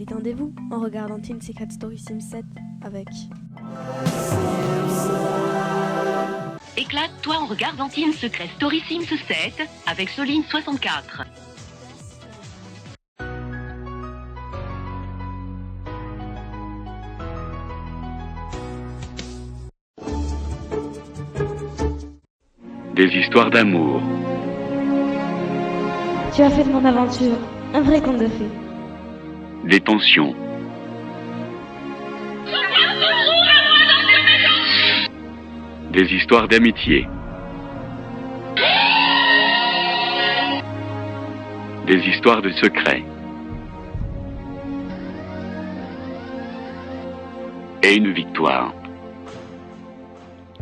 Détendez-vous en regardant Teen Secret Story Sims 7 avec... Éclate-toi en regardant Teen Secret Story Sims 7 avec Soline64. Des histoires d'amour. Tu as fait de mon aventure un vrai conte de fées. Des tensions. Des histoires d'amitié. Des histoires de secrets. Et une victoire.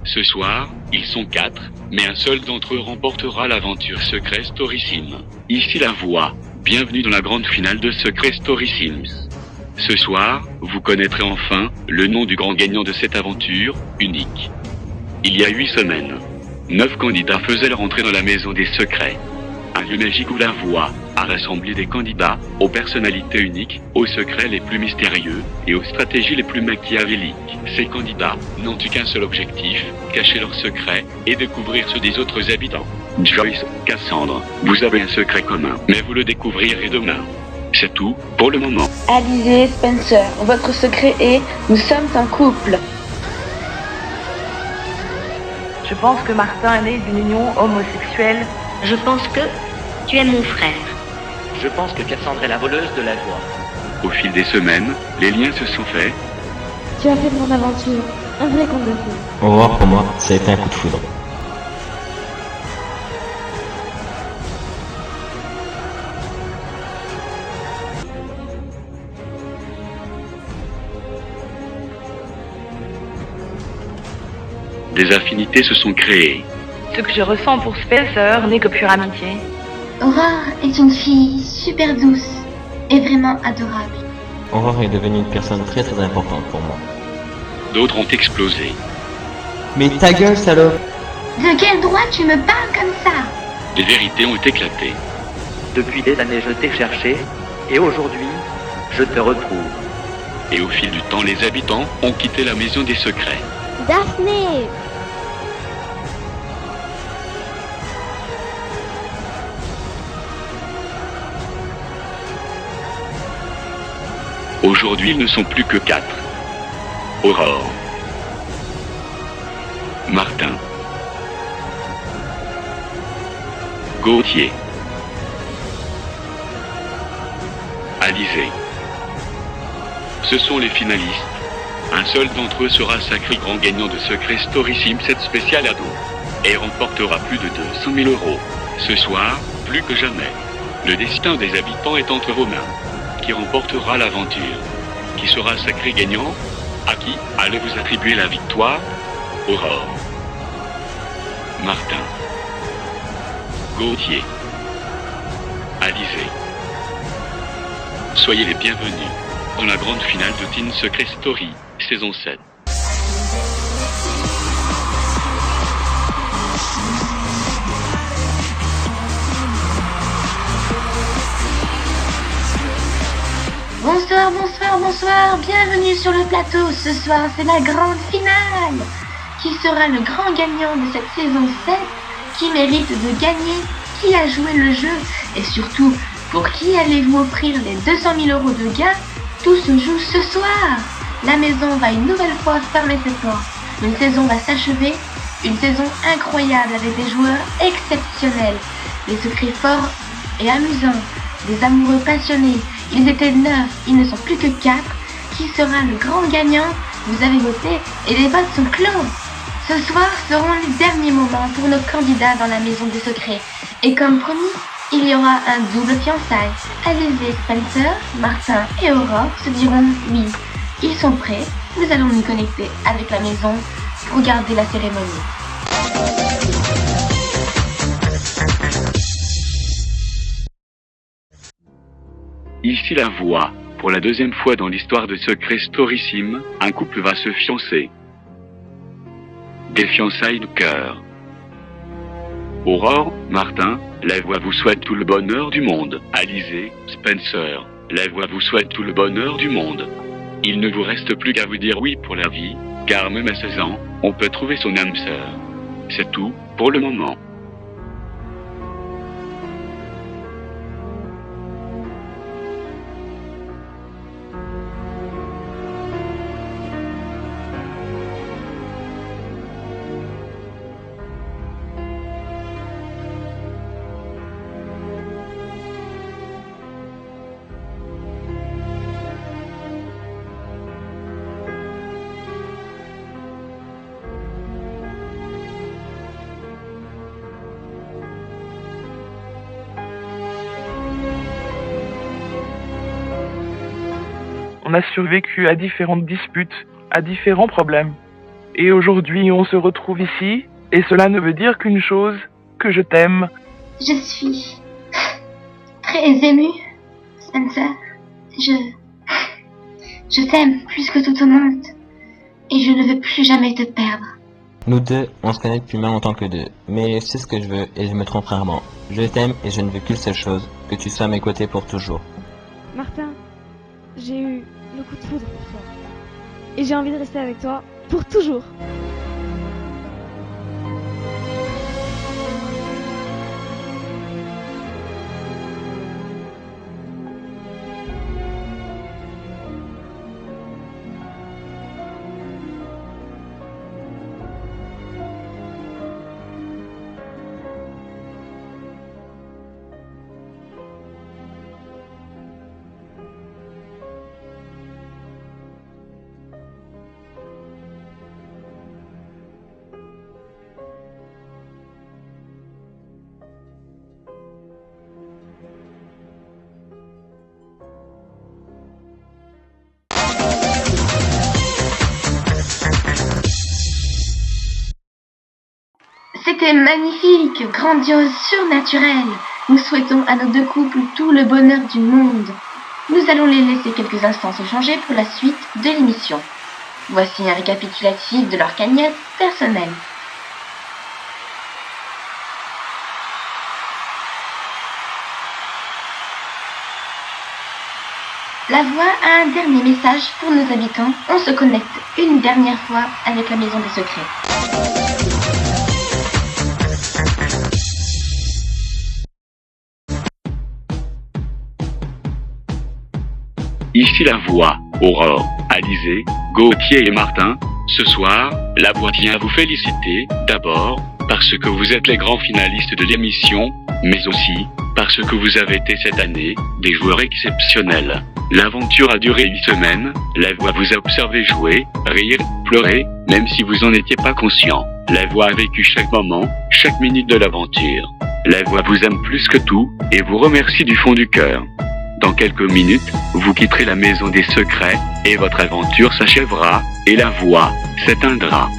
Ce soir, ils sont 4, mais un seul d'entre eux remportera l'aventure Secret Story Sim. Ici la voix. Bienvenue dans la grande finale de Secret Story Sims. Ce soir, vous connaîtrez enfin le nom du grand gagnant de cette aventure unique. Il y a 8 semaines, 9 candidats faisaient leur entrée dans la maison des secrets. Un lieu magique où la voix a rassemblé des candidats aux personnalités uniques, aux secrets les plus mystérieux et aux stratégies les plus machiavéliques. Ces candidats n'ont eu qu'un seul objectif, cacher leurs secrets et découvrir ceux des autres habitants. Joyce, Cassandre, vous avez un secret commun, mais vous le découvrirez demain. C'est tout pour le moment. Alizé, Spencer, votre secret est « Nous sommes un couple ». Je pense que Martin est né d'une union homosexuelle. Je pense que tu es mon frère. Je pense que Cassandre est la voleuse de la joie. Au fil des semaines, les liens se sont faits. Tu as fait de mon aventure un vrai conte de fées. Aurore, pour moi, ça a été un coup de foudre. Des affinités se sont créées. Ce que je ressens pour Spencer n'est que pure amitié. Aurore est une fille super douce et vraiment adorable. Aurore est devenue une personne très très importante pour moi. D'autres ont explosé. Mais ta gueule, salope! De quel droit tu me parles comme ça? Les vérités ont éclaté. Depuis des années, je t'ai cherché, et aujourd'hui, je te retrouve. Et au fil du temps, les habitants ont quitté la maison des secrets. Daphné! Aujourd'hui, ils ne sont plus que 4. Aurore, Martin, Gauthier, Alizé. Ce sont les finalistes. Un seul d'entre eux sera sacré grand gagnant de Secret Story Sim 7 spécial ado et remportera plus de 200 000 €. Ce soir, plus que jamais, le destin des habitants est entre vos mains. Qui remportera l'aventure? Qui sera sacré gagnant? À qui allez-vous attribuer la victoire? Aurore, Martin, Gauthier, Alizé. Soyez les bienvenus dans la grande finale de Teen Secret Story, saison 7. Bonsoir, bonsoir, bonsoir, bienvenue sur le plateau. Ce soir, c'est la grande finale. Qui sera le grand gagnant de cette saison 7? Qui mérite de gagner? Qui a joué le jeu? Et surtout, pour qui allez-vous offrir les 200 000 € de gain? Tout se joue ce soir. La maison va une nouvelle fois fermer ses portes. Une saison va s'achever. Une saison incroyable avec des joueurs exceptionnels. Des secrets forts et amusants. Des amoureux passionnés. Ils étaient 9, ils ne sont plus que 4. Qui sera le grand gagnant? Vous avez voté et les votes sont clos. Ce soir seront les derniers moments pour nos candidats dans la maison des secrets. Et comme promis, il y aura un double fiançailles. Alizé, Spencer, Martin et Aurore se diront oui. Ils sont prêts, nous allons nous connecter avec la maison pour regarder la cérémonie. Ici la voix. Pour la deuxième fois dans l'histoire de Secret Story Sim, un couple va se fiancer. Des fiançailles de cœur. Aurore, Martin, la voix vous souhaite tout le bonheur du monde. Alizé, Spencer, la voix vous souhaite tout le bonheur du monde. Il ne vous reste plus qu'à vous dire oui pour la vie, car même à 16 ans, on peut trouver son âme sœur. C'est tout, pour le moment. On a survécu à différentes disputes, à différents problèmes. Et aujourd'hui, on se retrouve ici, et cela ne veut dire qu'une chose, que je t'aime. Je suis très émue, Spencer. Je t'aime plus que tout au monde. Et je ne veux plus jamais te perdre. Nous deux, on se connaît depuis même longtemps que deux. Mais c'est ce que je veux et je me trompe rarement. Je t'aime et je ne veux qu'une seule chose, que tu sois à mes côtés pour toujours. Martin, j'ai eu le coup de foudre pour toi. Et j'ai envie de rester avec toi pour toujours. C'était magnifique, grandiose, surnaturel. Nous souhaitons à nos deux couples tout le bonheur du monde. Nous allons les laisser quelques instants s'échanger pour la suite de l'émission. Voici un récapitulatif de leur cagnotte personnelle. La voix a un dernier message pour nos habitants. On se connecte une dernière fois avec la Maison des Secrets. Ici la voix, Aurore, Alizé, Gauthier et Martin. Ce soir, la voix tient à vous féliciter, d'abord, parce que vous êtes les grands finalistes de l'émission, mais aussi, parce que vous avez été cette année, des joueurs exceptionnels. L'aventure a duré 8 semaines, la voix vous a observé jouer, rire, pleurer, même si vous n'en étiez pas conscient. La voix a vécu chaque moment, chaque minute de l'aventure. La voix vous aime plus que tout, et vous remercie du fond du cœur. Dans quelques minutes, vous quitterez la Maison des Secrets, et votre aventure s'achèvera, et la voix s'éteindra.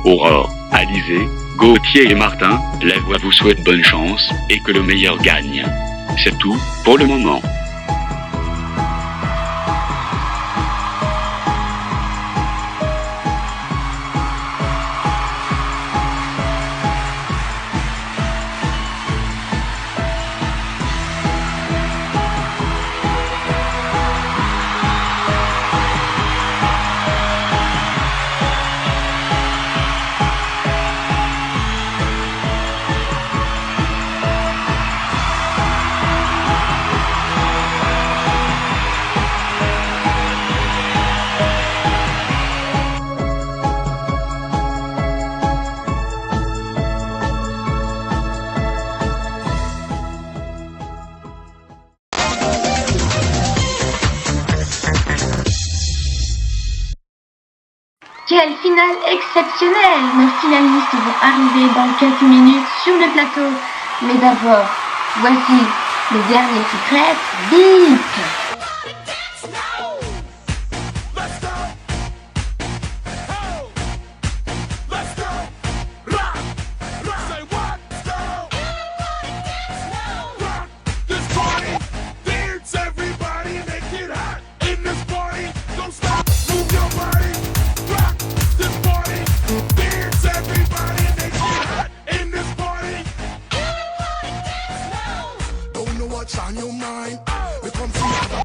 Aurore, Alizé, Gauthier et Martin, la voix vous souhaite bonne chance, et que le meilleur gagne. C'est tout, pour le moment. Quelle finale exceptionnelle! Nos finalistes vont arriver dans quelques minutes sur le plateau. Mais d'abord, voici le dernier secret, Beat! On your mind.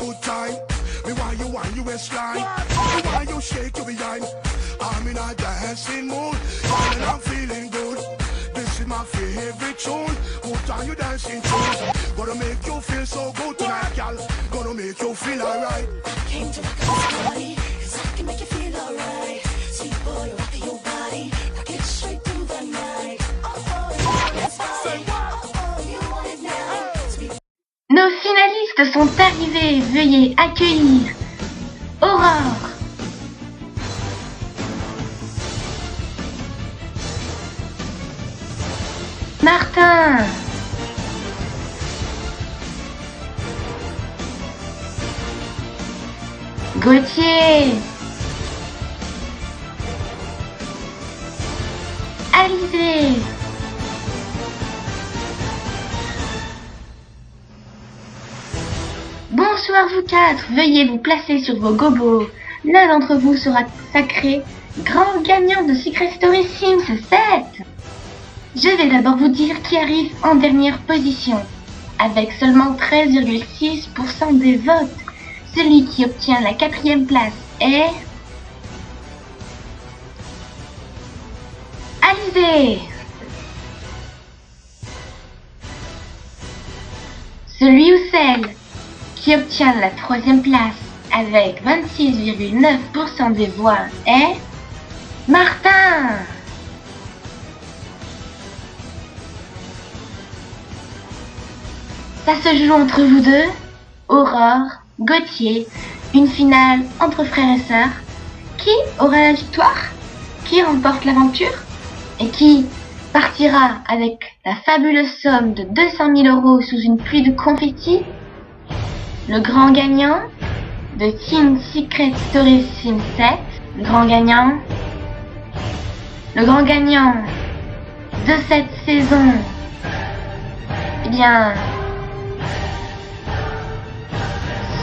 good time. Me why you want you waistline. Me why you shake your behind. I'm in a dancing mood, and I'm feeling good. This is my favorite tune. Put on your dancing shoes. Gonna make you feel so good tonight, gal. Gonna make you feel alright. Came to rock this party, 'cause I can make you feel alright. Sweet boy, rock your body, rock it straight through the night. Nos finalistes sont arrivés. Veuillez accueillir Aurore, Martin, Gauthier, Alizé, bonsoir vous quatre, veuillez vous placer sur vos gobos. L'un d'entre vous sera sacré grand gagnant de Secret Story Sims 7. Je vais d'abord vous dire qui arrive en dernière position. Avec seulement 13,6% des votes, celui qui obtient la 4e place est... Alizé. Celui ou celle qui obtient la 3e place avec 26,9% des voix est... Martin. Ça se joue entre vous deux, Aurore, Gauthier, une finale entre frères et sœurs. Qui aura la victoire? Qui remporte l'aventure? Et qui partira avec la fabuleuse somme de 200 000 € sous une pluie de confettis? Le grand gagnant de Team Secret Story Sims 7, le grand gagnant de cette saison, eh bien,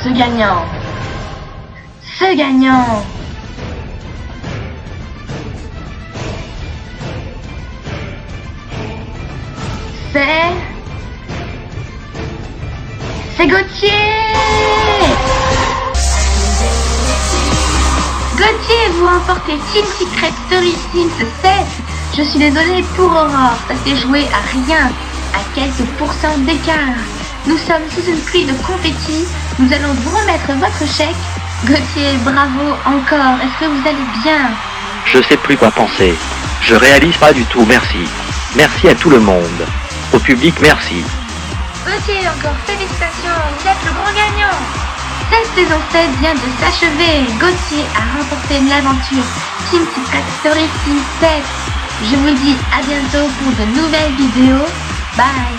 ce gagnant, c'est Gauthier. Gauthier, vous remportez Team Secret Story Sims 7. Je suis désolée pour Aurore, ça s'est joué à rien, à quelques pourcents d'écart. Nous sommes sous une pluie de confettis. Nous allons vous remettre votre chèque. Gauthier, bravo encore. Est-ce que vous allez bien? Je sais plus quoi penser. Je réalise pas du tout, merci. Merci à tout le monde. Au public, merci. Gauthier, encore félicitations, vous êtes le grand gagnant. Cette saison 7 vient de s'achever. Gauthier a remporté l'aventure Team Secret Story Sims 7. Je vous dis à bientôt pour de nouvelles vidéos. Bye.